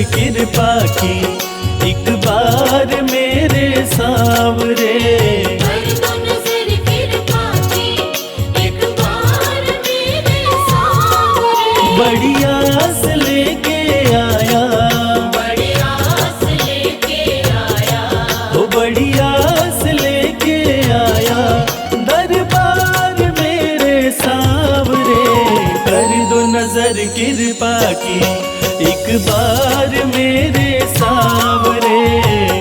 कृपा की एक बार मेरे सांवरे। कर दो नजर कृपा की एक बार मेरे सांवरे। बड़ी आस लेके आया, बड़ी आस लेके आया, ओ बड़ी आस लेके आया दरबार मेरे सांवरे। कर दो नजर कृपा की एक बार मेरे सांवरे।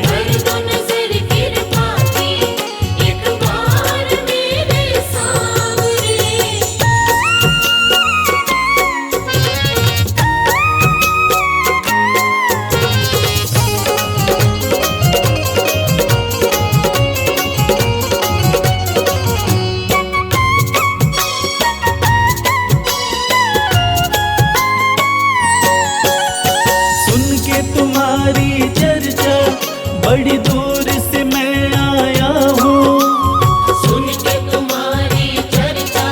कर दो नजर कृपा की एक बार मेरे सांवरे। सुन के तुम्हारी चर्चा बड़ी दूर से मैं आया हूँ। सुन के तुम्हारी चर्चा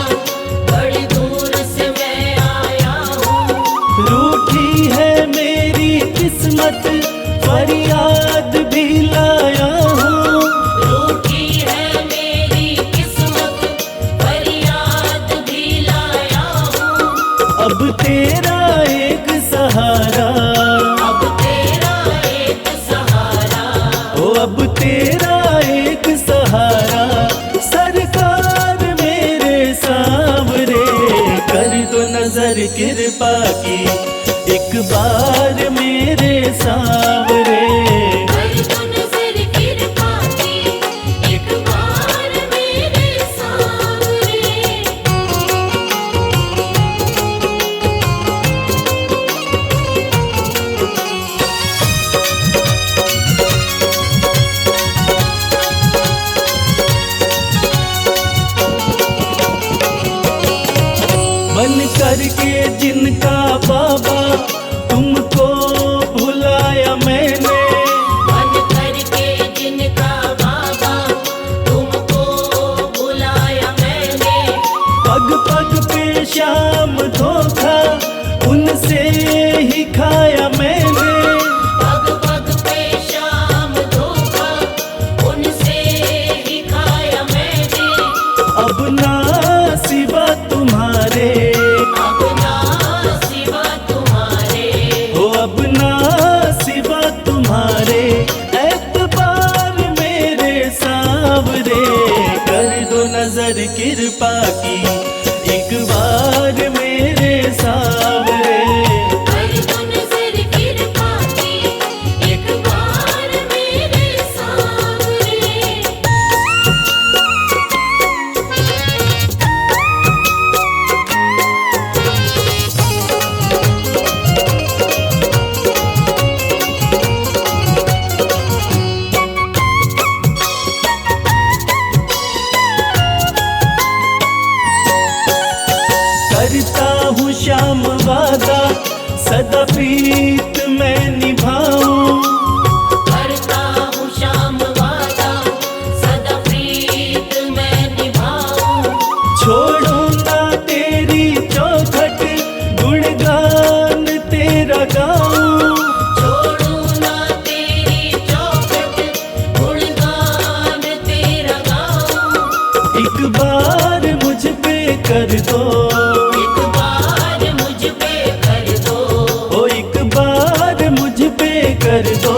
बड़ी दूर से मैं आया हूँ। रूठी है मेरी किस्मत फरियाद भी लाया हूँ। रूठी है मेरी किस्मत फरियाद भी लाया हूँ। अब तेरा एक सहारा, अब तेरा एक सहारा, ओ अब तेरा एक सहारा सरकार मेरे सांवरे। कर दो नजर कृपा की एक बार मेरे सांवरे। कर दो नजर कृपा की एक बार मेरे सांवरे। बन करके जिनका बाबा तुमको भुलाया मैंने। बन करके जिनका बाबा तुमको बुलाया मैंने। पग पग पे शाम धोखा उनसे ही खाया मैंने। पग पग पे शाम धोखा उनसे ही खाया मैंने। अब ना सिवा तुम्हारे, अब ना सिवा तुम्हारे, हो अब ना सिवा तुम्हारे एतबार मेरे सांवरे। कर दो नजर कृपा की एक बार मेरे सांवरे। कर दो नजर कृपा की एक बार मेरे सांवरे। करता हूँ श्याम वादा सदा प्रीत मैं निभाऊं। करता हूँ श्याम वादा सदा प्रीत मैं निभाऊं। छोड़ूंगा तेरी चौखट गुणगान तेरा गाऊं। छोड़ू ना तेरी चौखट गुणगान तेरा गाऊं। एक बार मुझ पे कर दो, एक बार मुझ पे कर दो। ओ एक बार मुझ पे कर दो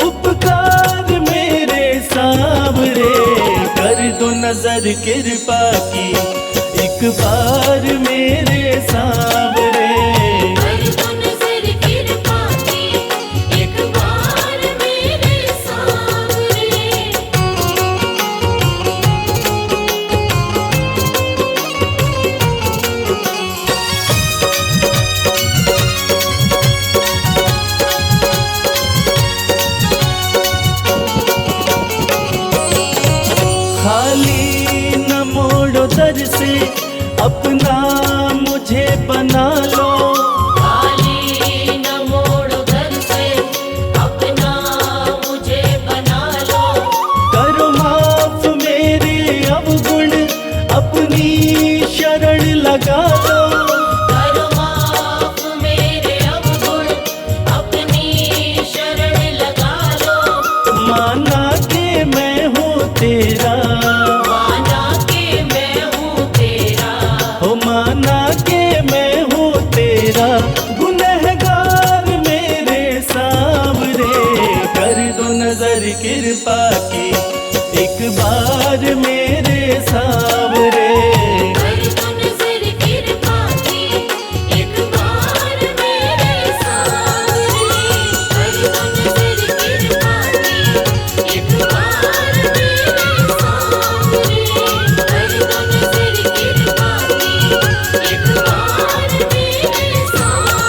उपकार मेरे सांवरे। कर दो नजर कृपा की एक बार मेरे सांवरे। कर दो नजर कृपा की एक बार मेरे सांवरे। खाली न मोड़ो दर से अपना मुझे बना लो। खाली न मोड़ो दर से अपना मुझे बना लो। करो माफ मेरे अवगुण अपनी शरण लगा लो। करो माफ मेरे अवगुण अपनी कृपा की, एक बार मेरे सांवरे। कर दो नजर कृपा की, एक बार मेरे सांवरे। कर दो नजर कृपा की, एक बार मेरे सांवरे। कर दो नजर कृपा की, एक बार मेरे सांवरे।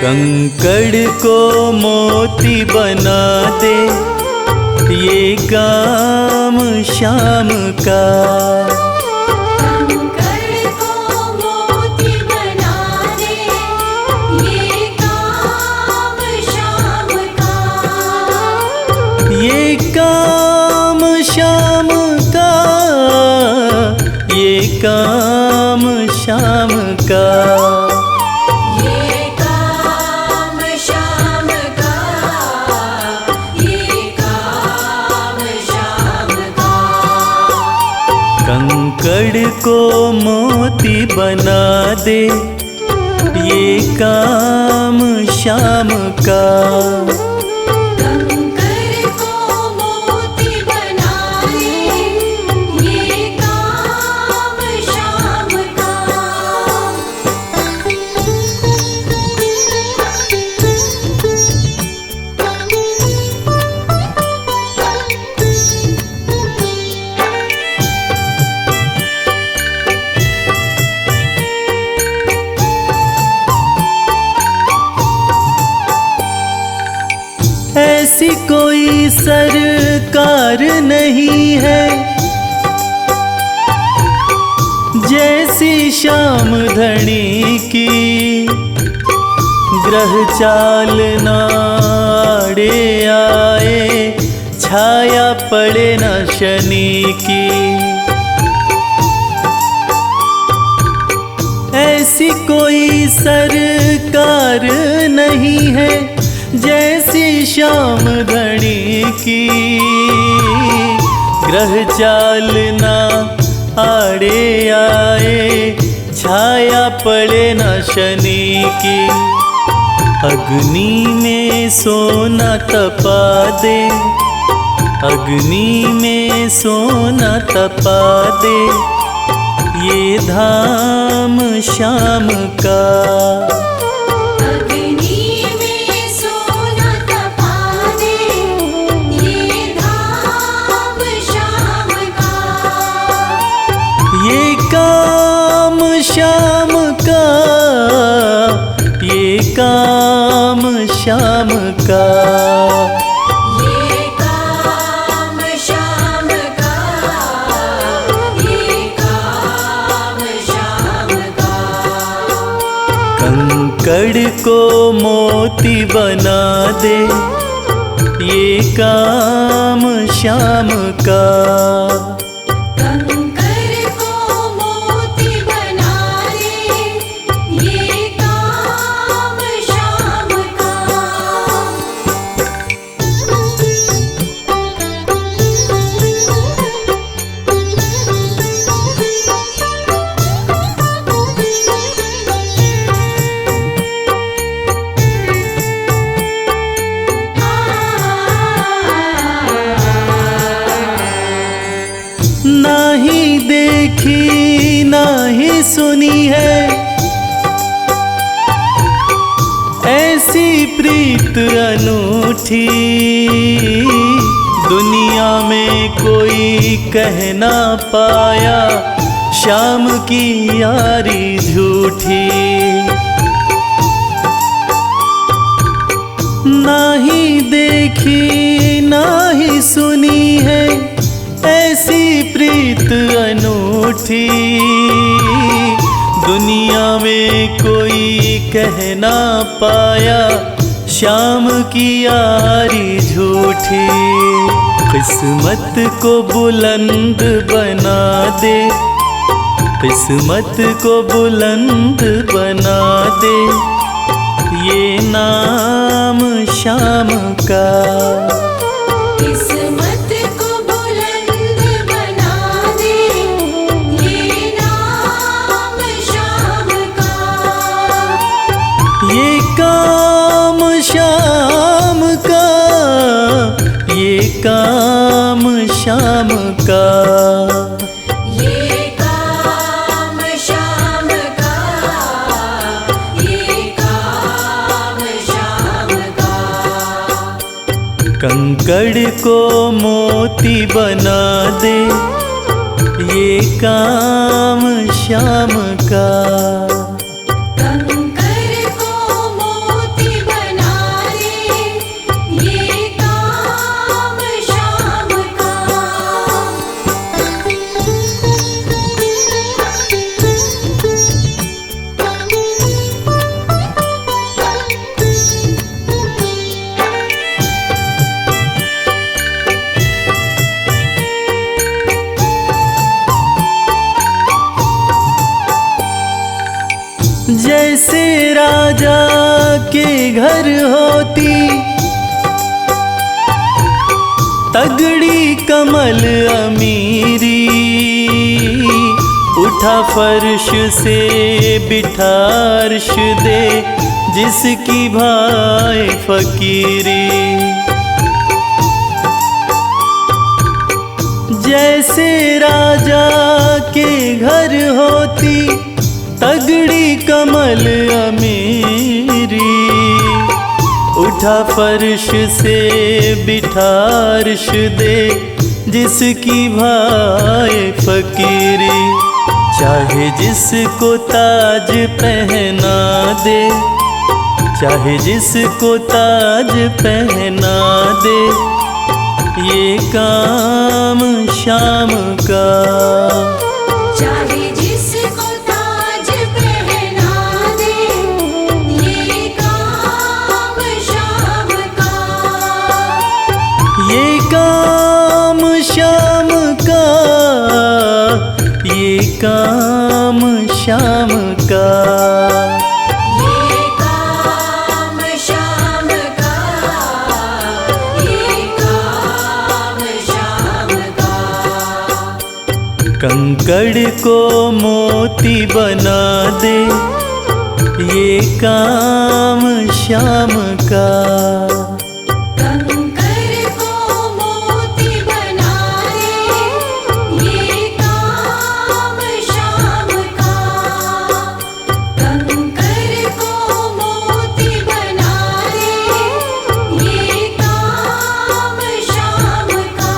कंकड़ को मोती बना दे, ये काम शाम का। कंकड़ को मोती बना दे, ये काम शाम का। ये काम शाम का, ये काम शाम का। ये काम शाम का, ये काम शाम का। कंकड़ को मोती बना दे, ये काम शाम का। कंकड़ को मोती बना दे, ये काम शाम का। ऐसी कोई सरकार नहीं है जैसी श्याम धनी की। ग्रह चाल नाड़े आए, छाया पड़े न शनि की। ऐसी कोई सरकार नहीं है जैसी श्याम धनी की। ग्रह चाल ना आड़े आए, छाया पड़े न शनि की। अग्नि में सोना तपा दे, अग्नि में सोना तपा दे, ये धाम श्याम का। अग्नि में सोना तपा दे, ये धाम श्याम का। ये काम श्याम का, ये काम श्याम का। ये काम श्याम का, ये काम श्याम का। कंकड़ को मोती बना दे, ये काम श्याम का। कंकड़ को मोती बना दे, ये काम श्याम का। नाही देखी नाही सुनी है ऐसी प्रीत अनूठी। दुनिया में कोई कह ना पाया, श्याम की यारी झूठी। नाही देखी नाही सुनी है ऐसी प्रीत अनूठी। दुनिया में कोई कह ना पाया, शाम की यारी झूठी किस्मत को बुलंद बना दे, किस्मत को बुलंद बना दे, ये नाम शाम का। किस्मत को बुलंद बना दे, ये नाम शाम का। ये काम शाम का, ये काम शाम का। ये काम शाम का, ये काम शाम का। कंकड़ को मोती बना दे, ये काम शाम का। कंकर को मोती बना दे, ये काम शाम का। जैसे राजा के घर होती तगड़ी कमल अमीरी, उठा फर्श से बिठा अर्श दे, जिसकी भाई फकीरी। जैसे राजा के घर होती तगड़ी कमल अमीरी, उठा फर्श से बिठा अर्श दे, जिसकी भाई फकीरी। चाहे जिसको ताज पहना दे, चाहे जिसको ताज पहना दे, ये काम शाम का। चाहे जिसको ताज पहना दे, ये काम शाम का। ये काम शाम का, ये काम शाम का। ये काम शाम का, ये काम शाम का। कंकड़ को मोती बना दे, ये काम शाम का। कंकर को मोती बना दे, ये काम शाम का। कंकर को मोती बना दे, ये काम शाम का।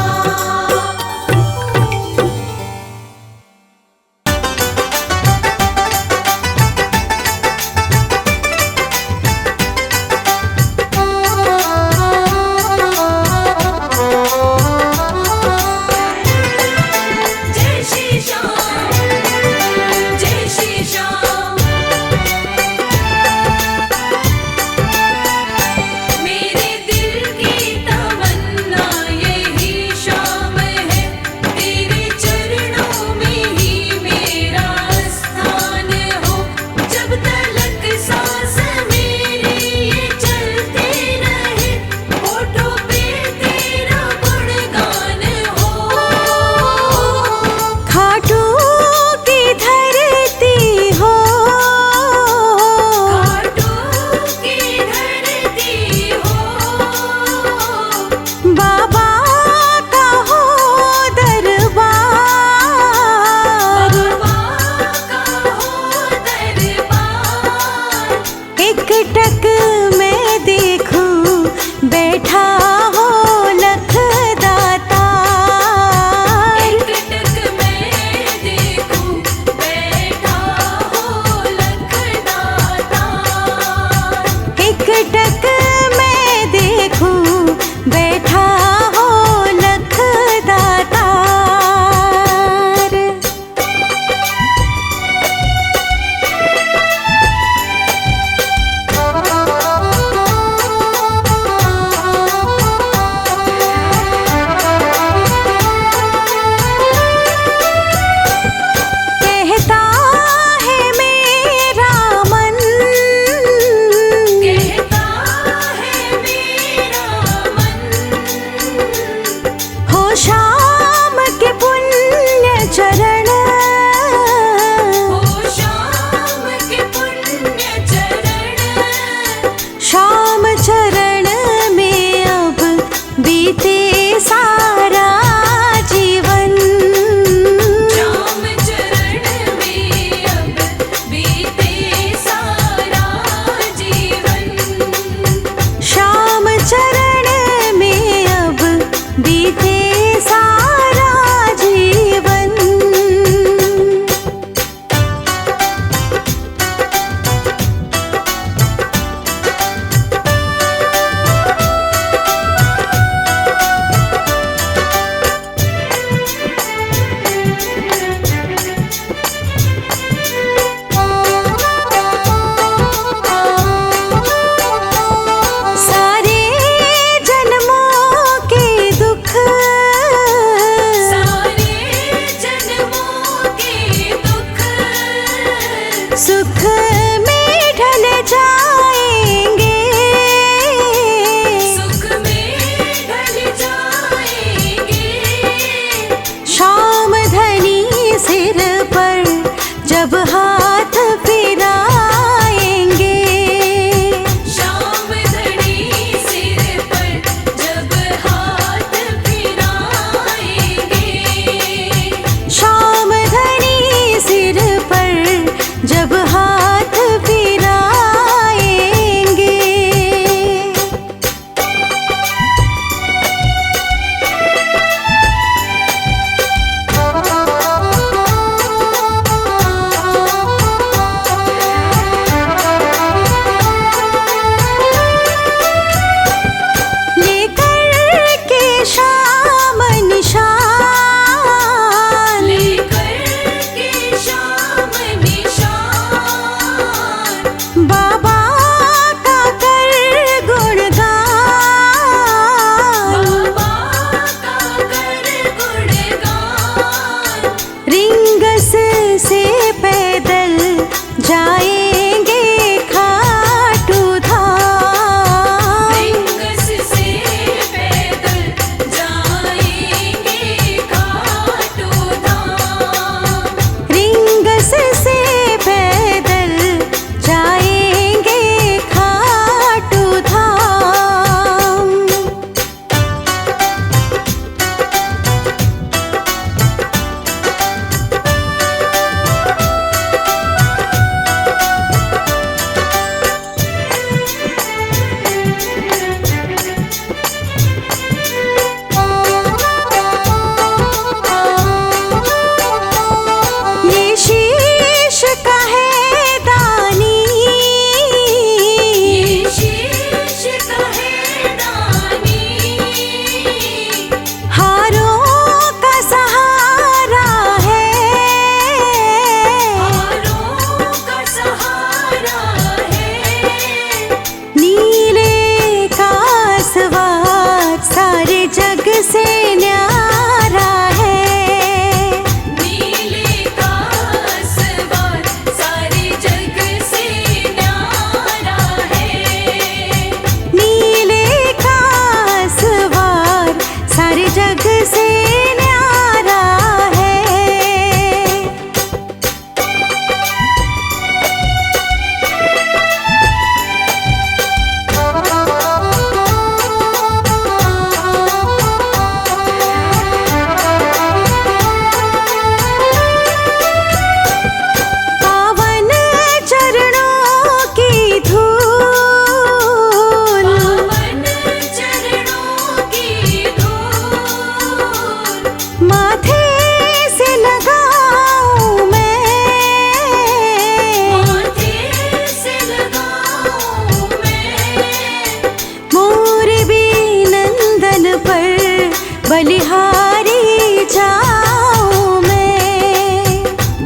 बलिहारी जाऊं मैं।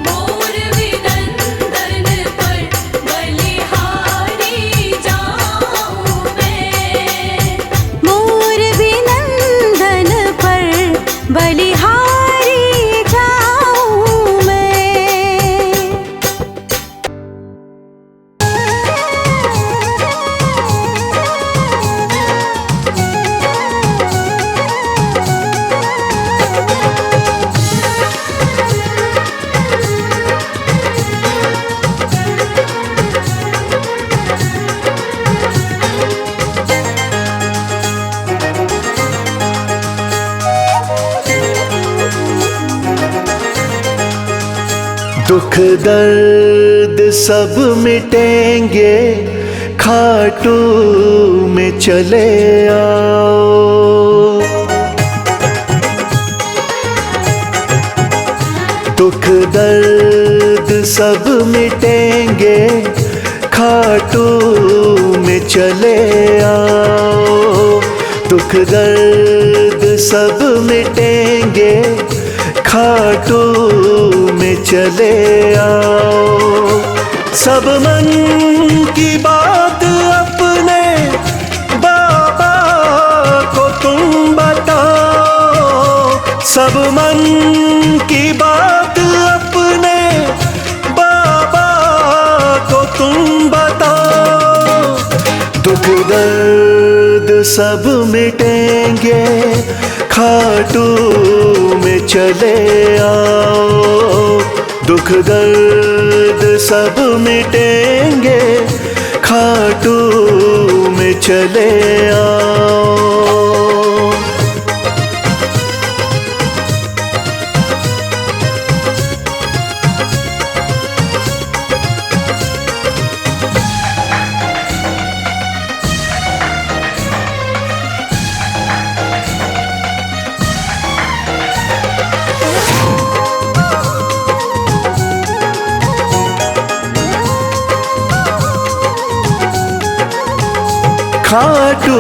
मोर विनंदन पर बलिहारी जाऊं मैं। मोर विनंदन पर बलिहारी जाऊं मैं। दुख दर्द सब मिटेंगे, खाटू में चले आओ। दुख दर्द सब मिटेंगे, खाटू में चले आओ। दुख दर्द सब मिटेंगे, खाटू में चले आओ। सब मन की बात अपने बाबा को तुम बताओ। सब मन की बात अपने बाबा को तुम बताओ। दुख दर्द सब मिटेंगे, खाटू में चले आओ। दुख दर्द सब मिटेंगे, खाटू में चले आओ। खाटू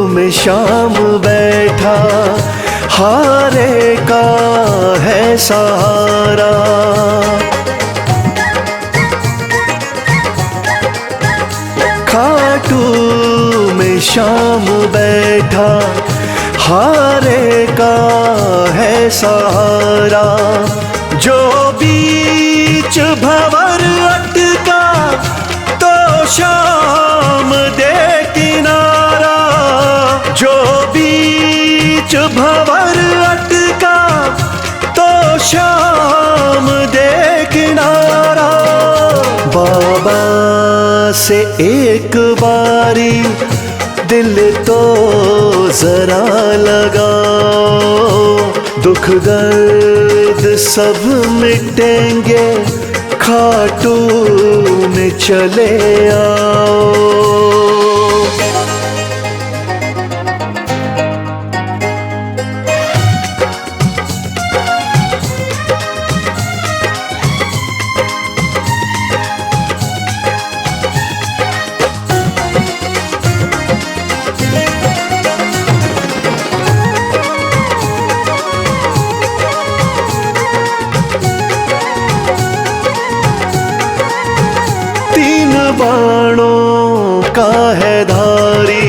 में शाम बैठा, हारे का है सहारा। खाटू में शाम बैठा, हारे का है सहारा। जो बीच भंवर अटका, तो शाम दे किनारा। जो बीच भंवर अटका, तो शाम दे किनारा। बाबा से एक बारी दिल तो जरा लगाओ। दुख दर्द सब मिटेंगे, खाटू में चले आओ। बाणों का है धारी,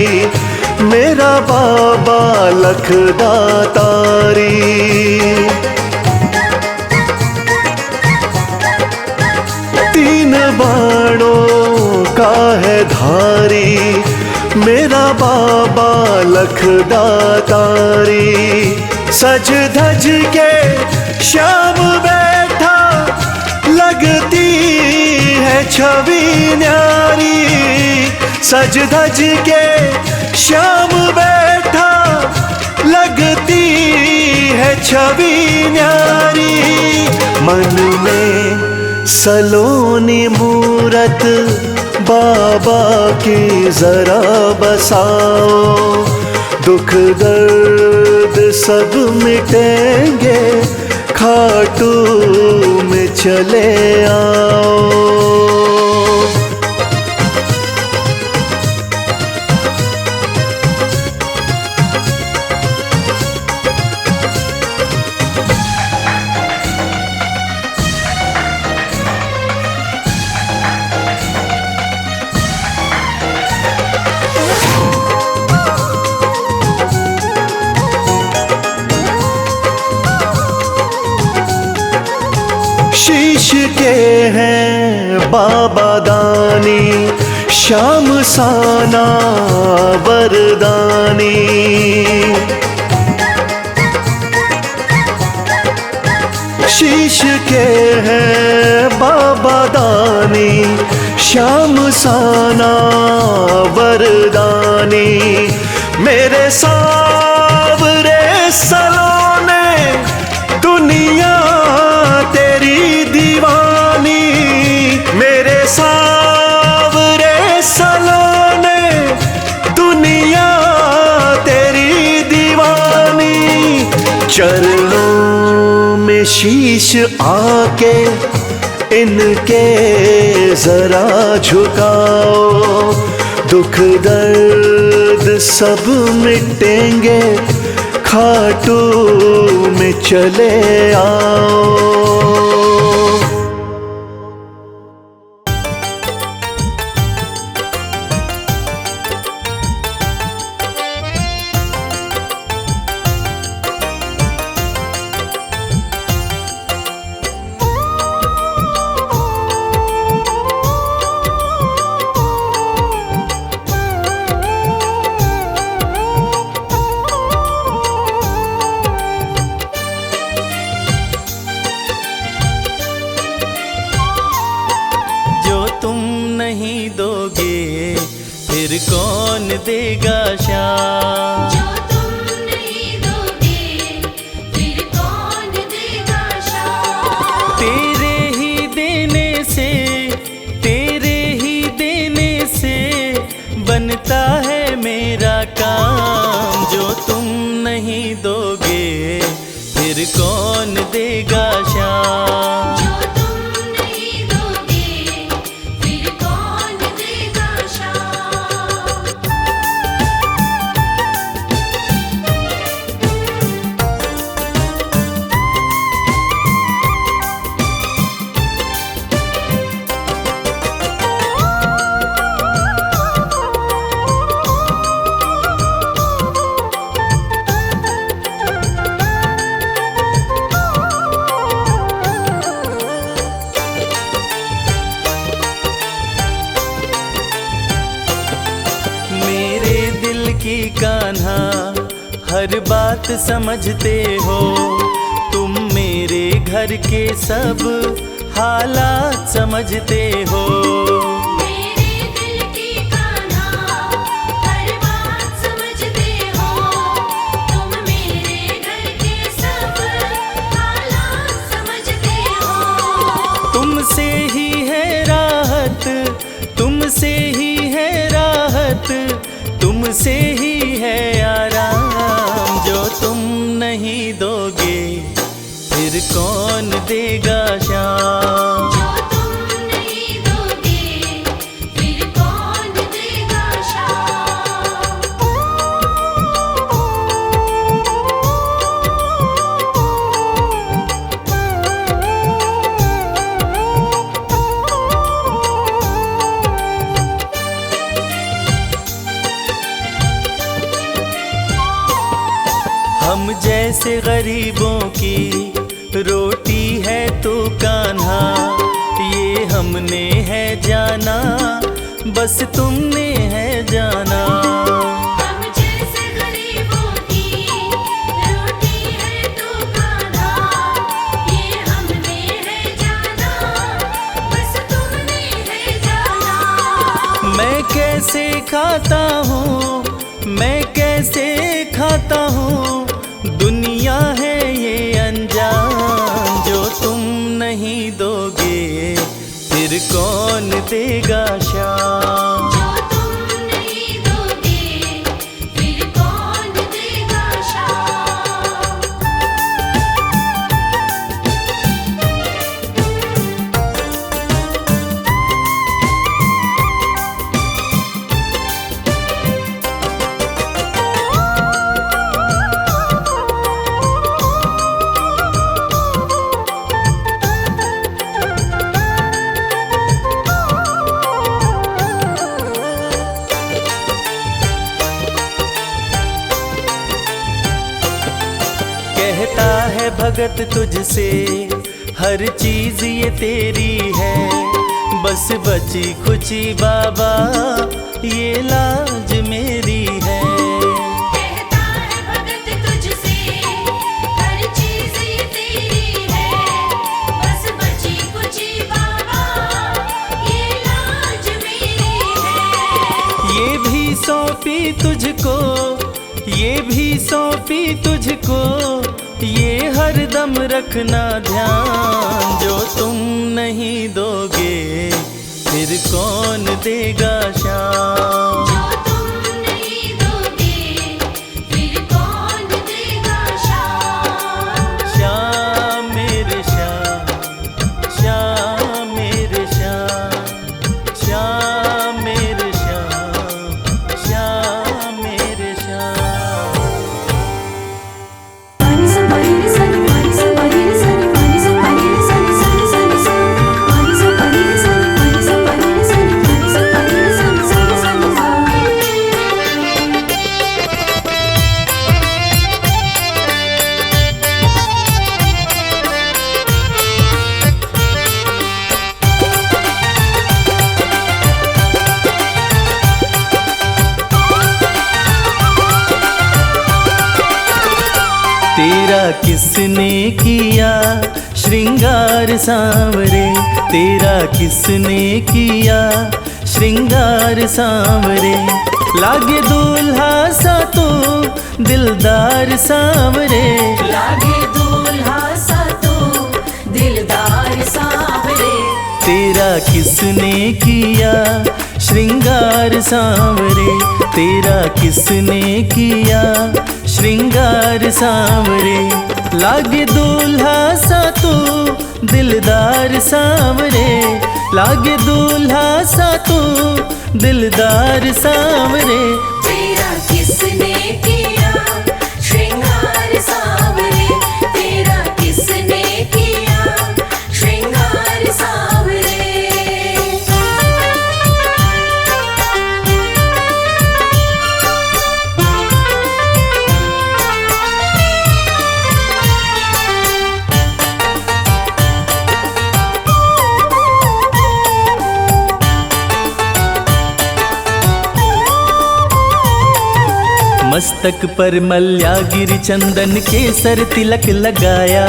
मेरा बाबा लखदातारी। तीन बाणों का है धारी, मेरा बाबा लखदातारी। सज धज के श्याम बैठा, लगती है छवि न्यारी। सज धज के श्याम बैठा, लगती है छवि न्यारी। मन में सलोनी मूरत बाबा की जरा बसाओ। दुख दर्द सब मिटेंगे, खाटू में चले आओ। के हैं बाबा दानी, श्याम साना वरदानी। शीश के हैं बाबा दानी, श्याम साना वरदानी। मेरे सावरे सलोने दुनिया तेरी दीवानी, मेरे सावरे सलोने दुनिया तेरी दीवानी। चरणों में शीश आके इनके जरा झुकाओ, दुख दर्द सब मिटेंगे, खाटू में चले आओ। फिर कौन देगा शाम? जो तुम नहीं दोगे फिर कौन देगा शाम? तेरे ही देने से, तेरे ही देने से बनता है मेरा काम। जो तुम नहीं दोगे फिर कौन देगा शाम? जो तुम नहीं दोगे फिर कौन देगा शाम? की कान्हा हर बात समझते हो, तुम मेरे घर के सब हालात समझते हो। मेरे दिल की कान्हा हर बात समझते हो, तुम मेरे घर के सब हालात समझते हो। तुमसे ही है राहत, तुमसे ही है राहत, तुमसे ही है आराम। जो तुम नहीं दोगे फिर कौन देगा शाम? जो तुम नहीं दोगे फिर कौन देगा शाम? हम जैसे गरीबों की रोटी है तो कान्हा, ये हमने है जाना, बस तुमने है जाना। हम जैसे गरीबों की रोटी है तो कान्हा, ये हमने है जाना, बस तुमने है जाना। मैं कैसे खाता हूँ, मैं कैसे खाता हूँ, दुनिया है ये अनजान। जो तुम नहीं दोगे फिर कौन देगा शाम? जो तुम नहीं दोगे फिर कौन देगा शाम? कहता है भगत तुझसे हर चीज ये तेरी है। बस बची खुची बाबा ये लाज मेरी है। कहता है भगत तुझसे हर चीज ये तेरी है। बस बची कुची बाबा ये लाज मेरी है। ये भी सौंपी तुझको, ये भी सौंपी तुझको, ये हरदम रखना ध्यान। जो तुम नहीं दोगे फिर कौन देगा शाम। जो तुम नहीं दोगे फिर कौन देगा शाम। श्याम मेरे श्याम, श्याम मेरे श्याम, श्याम मेरे श्याम, श्याम मेरे श्याम। तेरा किसने किया श्रृंगार सांवरे, तेरा किसने किया श्रृंगार सांवरे। लागे दूल्हा सा तू दिलदार सांवरे, लागे दूल्हा सा तू दिलदार सांवरे। तेरा किसने किया श्रृंगार सांवरे, तेरा किसने किया श्रृंगार सांवरे। लागे दूल्हा सा तू दिलदार सांवरे, लागे दूल्हा सा तू दिलदार सांवरे। तेरा किसने किया श्रृंगार सांवरे, तेरा किसने किया श्रृंगार सांवरे। मस्तक पर मल्यागिरी चंदन केसर तिलक लगाया,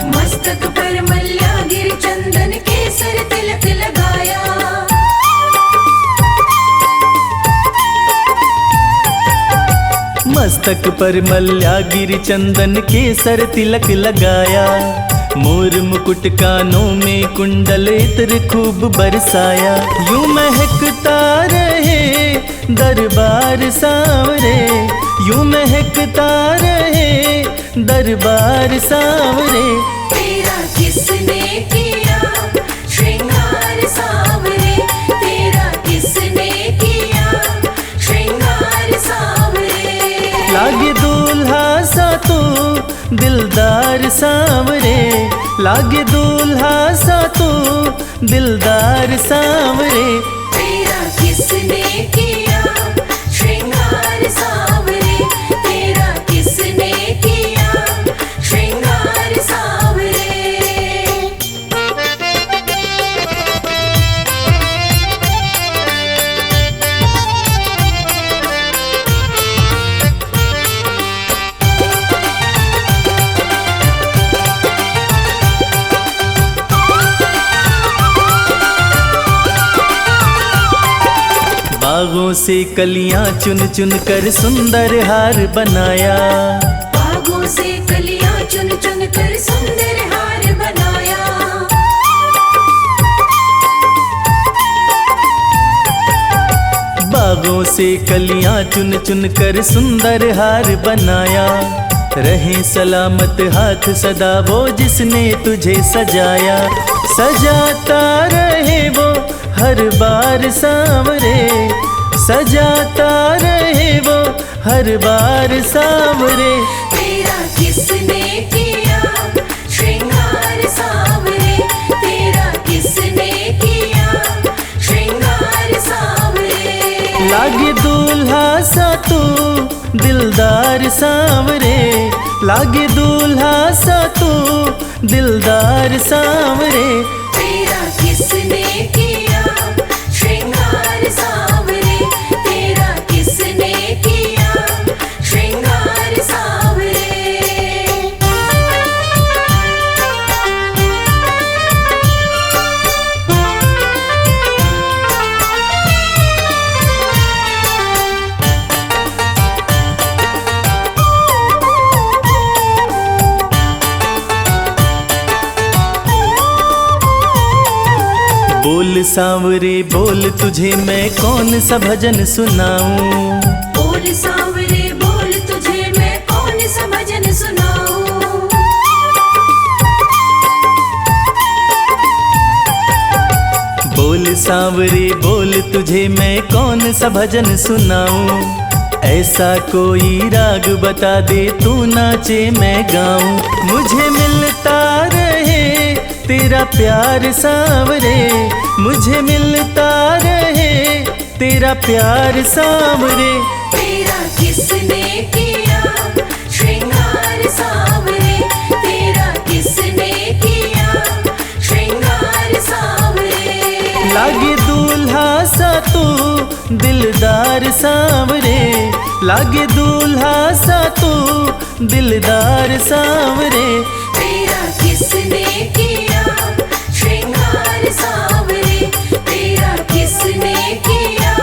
मस्तक पर मल्यागिरी चंदन केसर तिलक लगाया। मस्तक पर मल्यागिरी चंदन केसर तिलक लगाया। मोर मुकुट कानों में कुंडल इत्र खूब बरसाया। यूं महकता रहे दरबार सांवरे, यूं महकता रहे दरबार सांवरे। तेरा किसने किया श्रृंगार सांवरे, तेरा किसने किया श्रृंगार सांवरे। लागे दूल्हा सा तू दिलदार सांवरे, लागे दूल्हा सा तू दिलदार सांवरे। तेरा किसने किया श्रृंगार सांवरे, तेरा किसने किया श्रृंगार सांवरे। बागों से कलियां चुन चुन कर सुंदर हार बनाया, बागों से कलियां चुन चुन कर सुंदर हार बनाया। बागों से कलियां चुन चुन कर सुंदर हार बनाया। रहे सलामत हाथ सदा वो जिसने तुझे सजाया। सजाता रहे वो हर बार सांवरे, सजाता रहे वो हर बार सांवरे। तेरा किसने किया श्रृंगार सांवरे, तेरा किसने किया श्रृंगार सांवरे। लागे दूल्हा सा तू दिलदार सांवरे, लागे दूल्हा सा तू दिलदार सांवरे। तेरा किसने किया श्रृंगार सांवरे, तेरा किसने किया श्रृंगार सांवरे। बोल सांवरे बोल, तुझे मैं कौन सा भजन सुनाऊं। बोल सांवरे बोल, तुझे मैं कौन सा भजन सुनाऊं। बोल सांवरे बोल, तुझे मैं कौन सा भजन सुनाऊं। ऐसा कोई राग बता दे, तू नाचे मैं गाऊं। मुझे मिलता रहे तेरा प्यार सांवरे, मुझे मिलता रहे तेरा प्यार सांवरे। तेरा किसने किया श्रृंगार सांवरे, तेरा किसने किया श्रृंगार सांवरे। लागे दूल्हा सा तू दिलदार सांवरे, लागे दूल्हा सा तू दिलदार सांवरे। तेरा किसने किया श्रृंगार सांवरे, तेरा किसने किया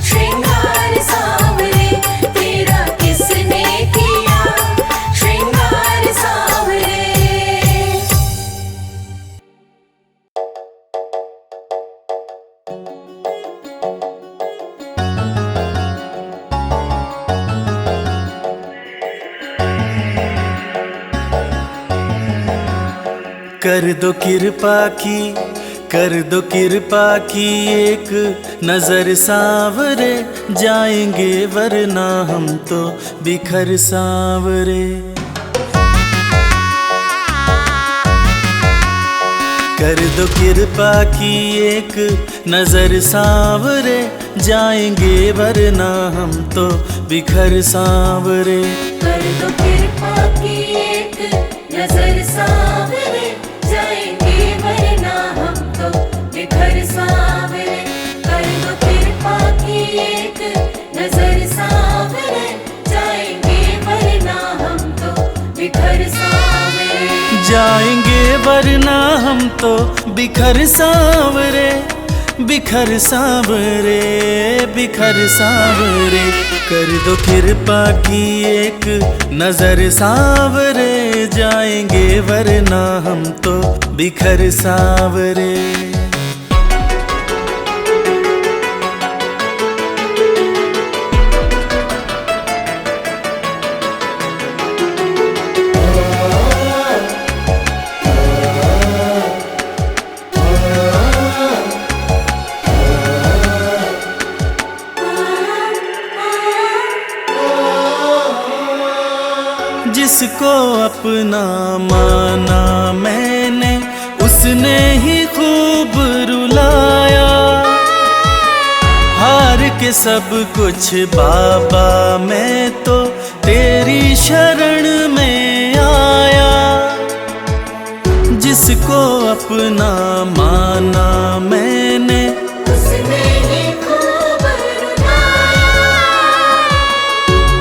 श्रृंगार सांवरे, तेरा किसने किया श्रृंगार सांवरे। कर दो कृपा की, कर दो कृपा की एक नजर सांवरे, जाएंगे वरना हम तो बिखर सांवरे। कर दो कृपा की एक नजर सांवरे, जाएंगे वरना हम तो बिखर सांवरे। कर दो कृपा की एक नजर सांवरे, जाएंगे वरना हम तो बिखर सांवरे। कर दो कृपा की एक नजर सांवरे, जाएंगे वरना हम तो बिखर सांवरे। जाएंगे वरना हम तो बिखर सांवरे, बिखर सांवरे, बिखर सांवरे। कर दो कृपा की एक नजर सांवरे, जाएंगे वरना हम तो बिखर सांवरे। जिसको अपना माना मैंने, उसने ही खूब रुलाया। हार के सब कुछ बाबा मैं तो तेरी शरण में आया। जिसको अपना माना मैंने, उसने ही खूब रुलाया।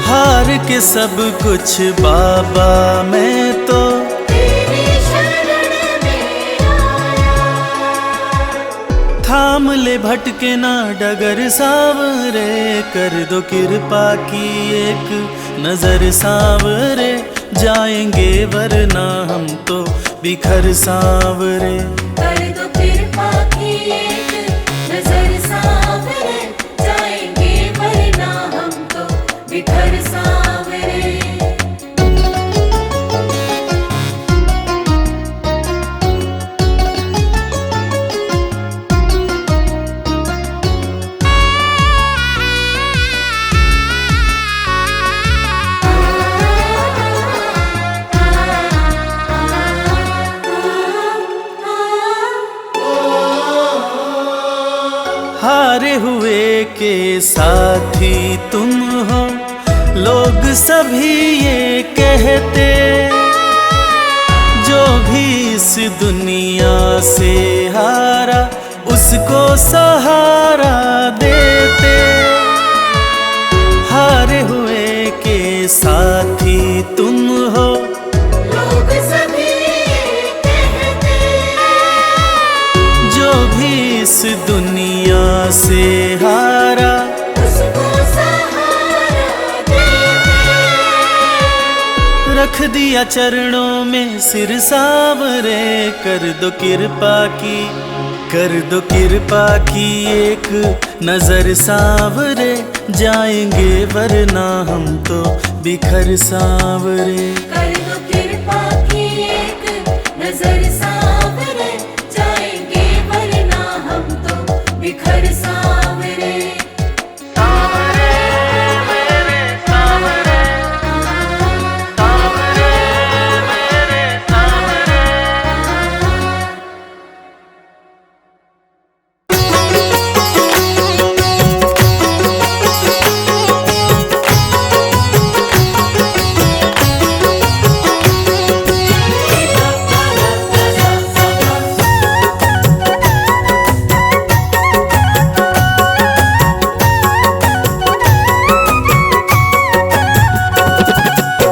हार के सब कुछ बाबा मैं तो तेरी शरण में आया। थाम ले भटके ना डगर सांवरे, कर दो कृपा की एक नजर सांवरे, जाएंगे वरना हम तो बिखर सांवरे। कर दो कृपा की एक नजर सांवरे, जाएंगे वरना हम तो बिखर सांवरे। हारे हुए के साथी तुम हो, लोग सभी ये कहते। जो भी इस दुनिया से हारा उसको सहारा देते, हारे हुए के साथी तुम हो लोग सभी कहते, जो भी इस दुनिया से हारा उसको सहारा देते। रख दिया चरणों में सिर सांवरे, कर दो कृपा की, कर दो कृपा की एक नजर सांवरे, जाएंगे वरना हम तो बिखर सांवरे। कर दो कृपा की एक नजर सांवरे, जाएंगे वरना हम तो बिखर सांवरे।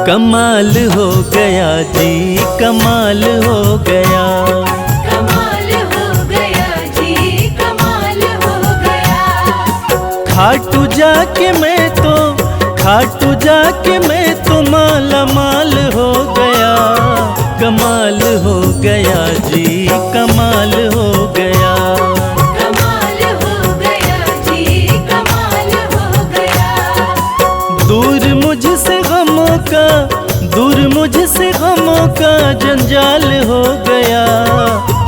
कमाल हो गया जी, कमाल हो गया, कमाल हो गया जी, कमाल हो गया। खाटू जाके मैं तो, खाटू जाके मैं तो माला माल हो गया। कमाल हो गया जी, कमाल हो गया, कमाल हो गया जी, कमाल हो गया। दूर मुझसे गमों का, दूर मुझसे गमों का जंजाल हो गया।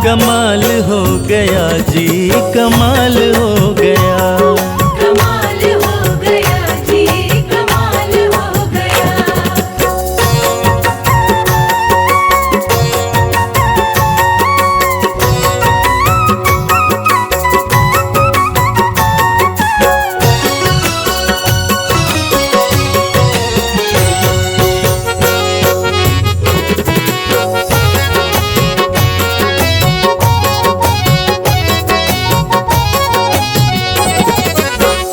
कमाल हो गया जी, कमाल हो गया, कमाल हो गया जी, कमाल हो गया।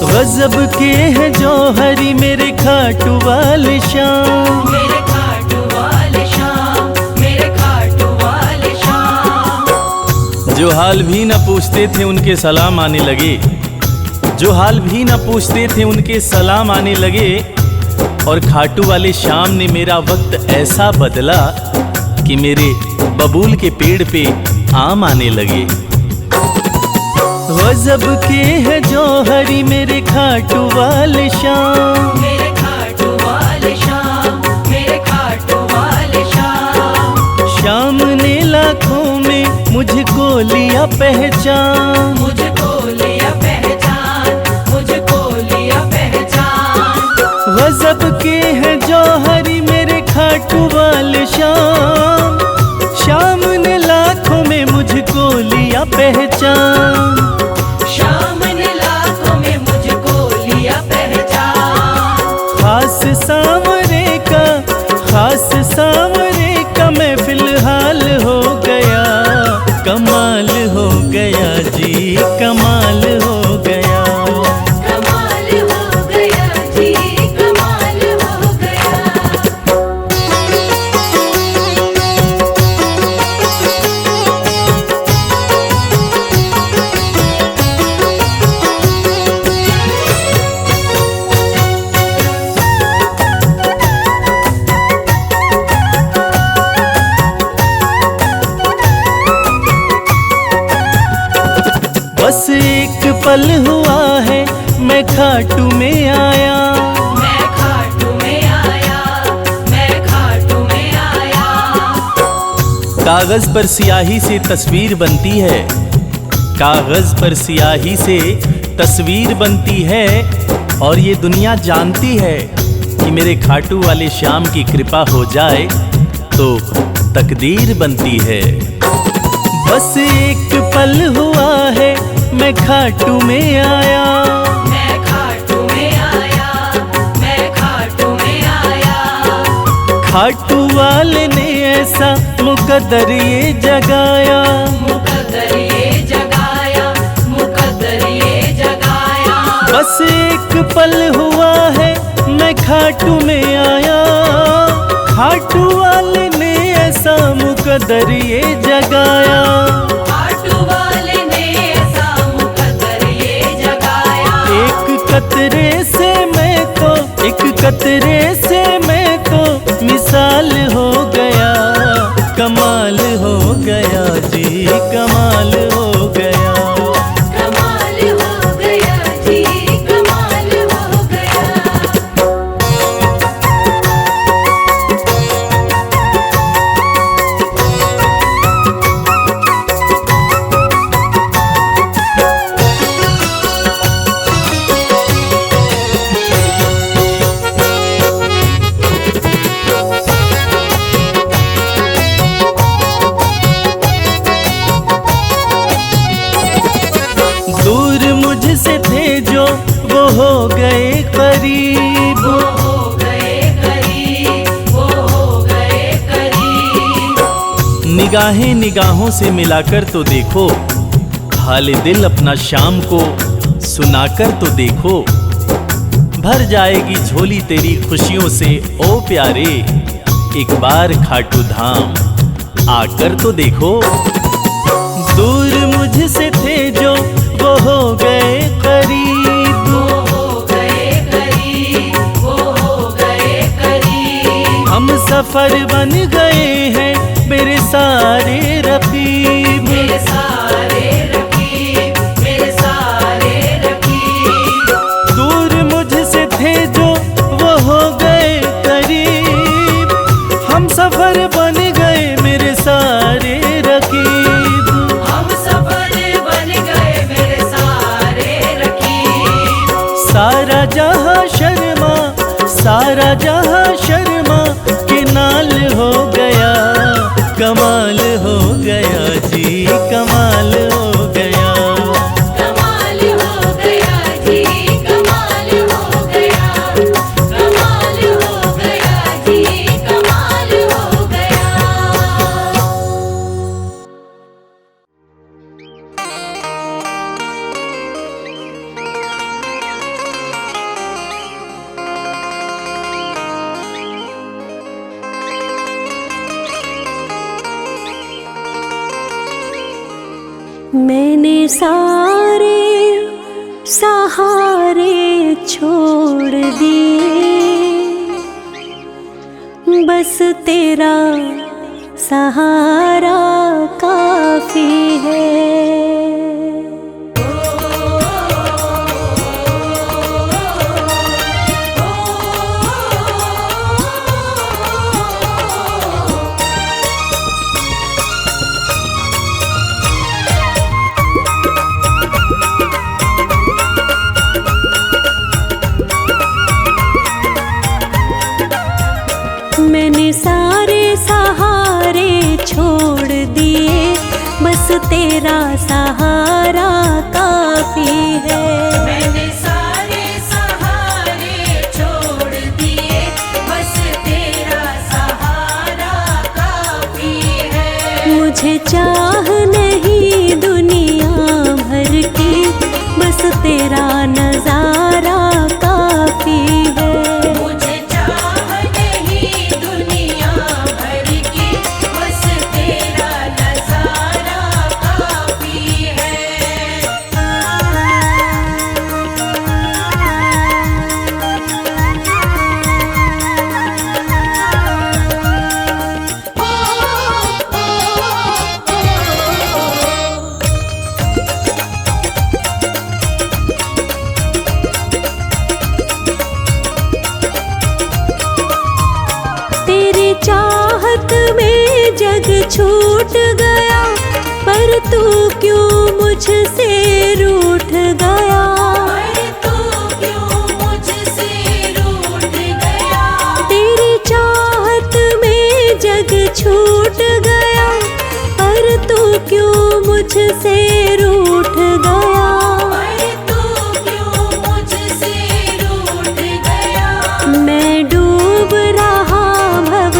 गजब के हैं जौहरी मेरे खाटू वाले शाम, मेरे खाटू वाले शाम, मेरे खाटू वाले शाम। जो हाल भी न पूछते थे उनके सलाम आने लगे, जो हाल भी न पूछते थे उनके सलाम आने लगे। और खाटू वाले शाम ने मेरा वक्त ऐसा बदला कि मेरे बबूल के पेड़ पे आम आने लगे। गजब के हैं जौहरी मेरे खाटू वाले शाम, मेरे खाटू वाले शाम, मेरे खाटू वाले शाम। शाम ने लाखों में मुझको लिया पहचान, मुझको लिया पहचान, मुझको लिया पहचान। गजब के हैं जौहरी मेरे खाटू वाले शाम, शाम ने लाखों में मुझको लिया पहचान। शाम ने लाखों में मुझको लिया पहचान। खास सांवरे का, खास सांवरे का मैं फिलहाल हो गया। कमाल हो गया जी, कमाल हो गया, कमाल हो गया जी, कमाल हो गया। बस एक पल हुआ है मैं खाटू में आया। मैं खाटू में आया, मैं खाटू में आया। कागज पर स्याही से तस्वीर बनती है, कागज पर स्याही से तस्वीर बनती है। और ये दुनिया जानती है कि मेरे खाटू वाले श्याम की कृपा हो जाए तो तकदीर बनती है। बस एक पल हुआ है मैं खाटू में आया। मैं खाटू में आया, मैं खाटू में आया। खाटू वाले ने ऐसा मुकद्दर ये जगाया, मुकद्दर ये जगाया, मुकद्दर ये जगाया। बस एक पल हुआ है मैं खाटू में आया। खाटू वाले ने ऐसा मुकद्दर ये जगाया, खाटू वाले ने ऐसा मुकद्दर ये जगाया। एक कतरे से मैं तो, एक कतरे से मैं तो मिसाल हो गया। कमाल हो गया जी, कमाल हो गया। कमाल हो गया जी, कमाल हो गया। दूर मुझसे थे जो वो हो गए करीब, वो हो गए करीब, वो हो गए करीब। निगाहें निगाहों से मिलाकर तो देखो, हाले दिल अपना शाम को सुनाकर तो देखो। भर जाएगी झोली तेरी खुशियों से ओ प्यारे, एक बार खाटू धाम आकर तो देखो। दूर मुझसे थे जो वो हो गए करीब, वो हो गए करीब, वो हो गए करीब। हम सफर बन गए हैं मेरे सारे रकीब। मेरे सारे रकीब, मेरे सारे रकीब। दूर मुझसे थे जो वो हो गए करीब, हम सफर बन गए मेरे सारे रकीब। हम सफर बन गए मेरे सारे रकीब। सारा जहां शर्मा, सारा जहां शर्मा के नाल हो गया। कमाल हो गया जी, कमाल हो गया। कमाल हो गया जी, कमाल हो गया। कमाल हो गया जी, कमाल हो गया। मैंने सारे सहारे छोड़ दिए, बस तेरा सहारा काफी है। मैंने सारे सहारे छोड़ दिए, बस तेरा सहारा काफी है। मैंने सारे सहारे छोड़ दिए, बस तेरा सहारा काफी है। मुझे चाह नहीं दुनिया भर की, बस तेरा नजारा काफी है। मुझे चाह नहीं दुनिया भर की, बस तेरा नजारा काफी है। तेरी चाहत में जग छूट गया, पर तू क्यों मुझसे रूठ गया। पर तू क्यों मुझसे रूठ गया। तेरी चाहत में जग छूट गया, पर तू क्यों मुझसे रूठ गया। पर तू क्यों मुझसे रूठ गया। मैं डूब रहा भव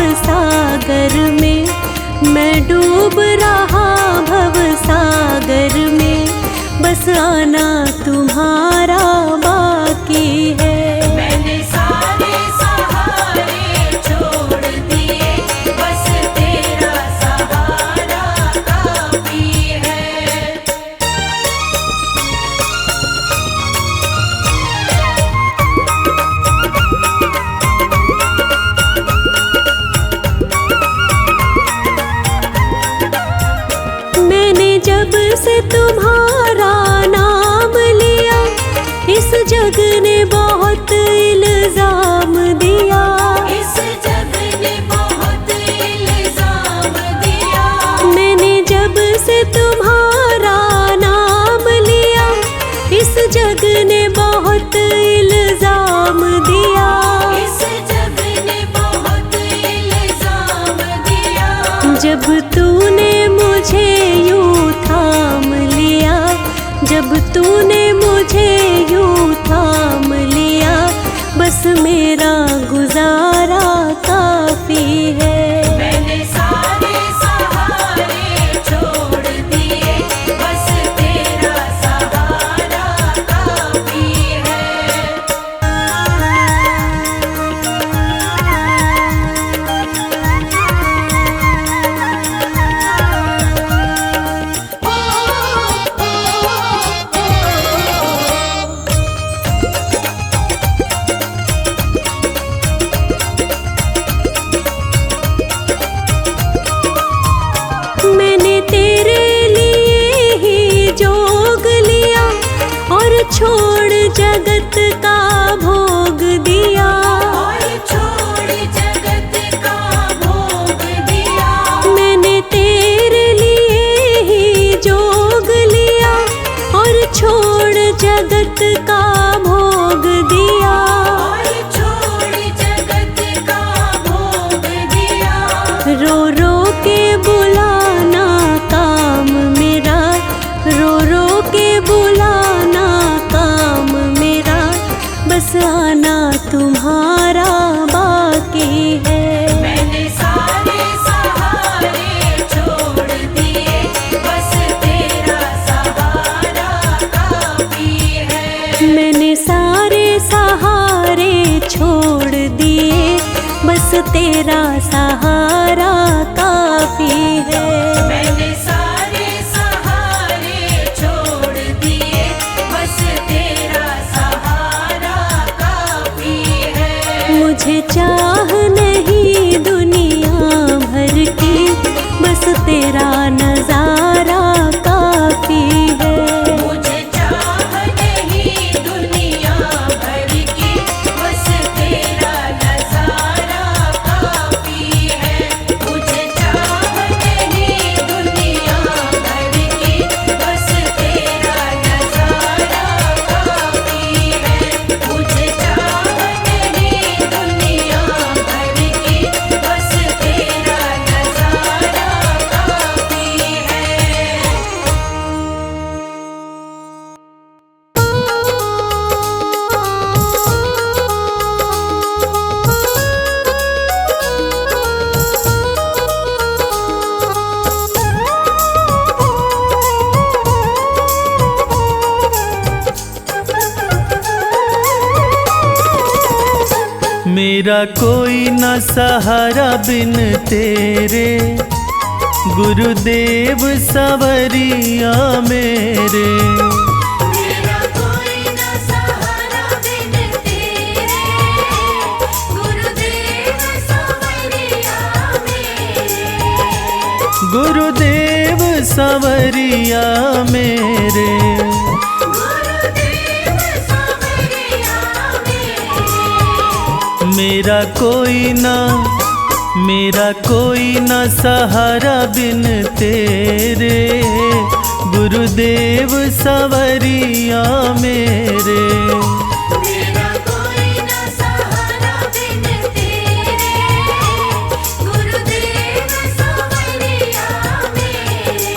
से तुम्हारा नाम लिया, इस जग ने बहुत इल्जाम दिया। इस जग ने बहुत इल्जाम दिया। मैंने जब से तुम्हारा नाम लिया, इस जग ने बहुत इल्जाम दिया। इस जग ने बहुत इल्जाम दिया। जब तूने मुझे यूं थाम लिया, जब तूने मुझे यूं थाम लिया, बस मेरा गुजारा काफी है। मैंने सारे सहारे छोड़ दिए, बस तेरा सहारा काफी है। मैंने तेरे लिए ही जोग लिया, और छोड़ जगत का भोग दिया। और छोड़ जगत का भोग दिया। मैंने तेरे लिए ही जोग लिया, और छोड़ जगत का भोग दिया। और छोड़ जगत का भोग दिया। रो रो के बुलाना काम मेरा, रो रो के बुलाना काम मेरा, बस आना तुम्हारा बाकी है। मैंने सारे सहारे छोड़ दिए, बस तेरा सहारा काफी है। मैंने सारे सहारे छोड़ दिए, बस तेरा सहारा काफी है। मैंने सारे सहारे छोड़ दिए, बस तेरा सहारा काफी है। मुझे चाह नहीं दुनिया भर की, बस तेरा नजारा काफी है। मुझे चाह नहीं दुनिया भर की, बस तेरा नजारा काफी है। मुझे चाह नहीं दुनिया भर की, बस तेरा नजारा काफी है। मुझे चाह नहीं दुनिया भर की, बस तेरा नजारा काफी है। मेरा कोई न सहारा बिन तेरे, गुरुदेव सवरिया मेरे। मेरा कोई न सहारा बिन तेरे, गुरुदेव सवरिया मेरे। गुरुदेव सवरिया मेरे। गुरुदेव सवरिया मेरे। मेरा कोई न सहारा बिन तेरे, गुरुदेव सवरिया मेरे। मेरा कोई न सहारा बिन तेरे, गुरुदेव सवरिया मेरे।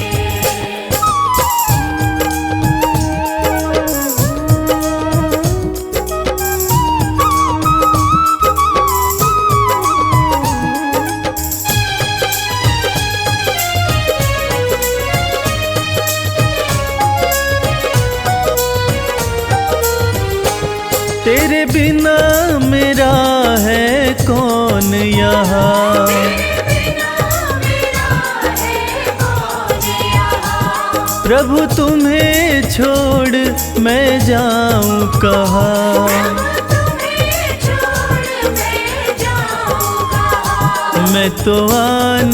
तेरे बिना मेरा है कौन यहाँ, प्रभु तुम्हें छोड़ मैं जाऊं कहाँ। मैं तो आन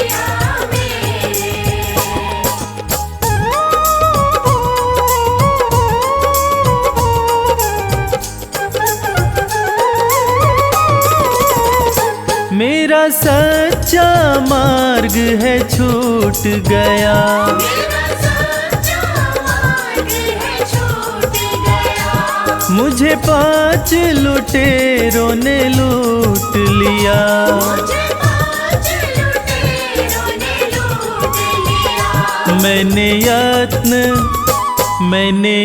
सवरिया मेरे। मेरा सच्चा मार्ग है छूट गया, मेरा सच्चा मार्ग है छूट गया। मुझे 5 लुटेरों ने लूट लिया। मुझे 5 लुटेरों ने लूट लिया। मैंने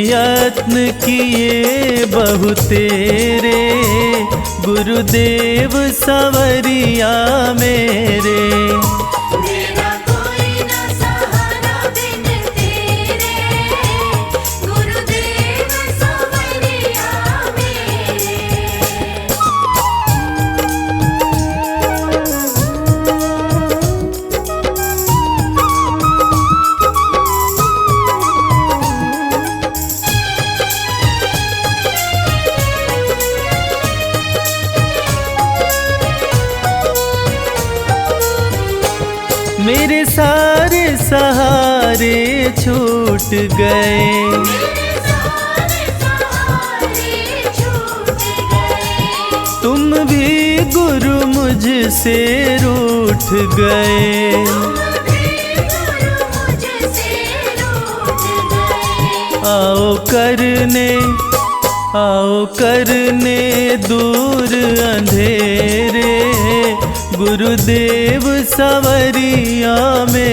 यत्न किए बहु तेरे, गुरुदेव सवरिया मेरे। मेरा कोई ना सहारा बिन तेरे, गुरुदेव सवरिया छूट गए। मेरे सारे सहारे छूट गए। तुम भी गुरु मुझसे रूठ गए। तुम भी गुरु मुझसे रूठ गए। आओ करने दूर अंधेरे, गुरुदेव सवरिया में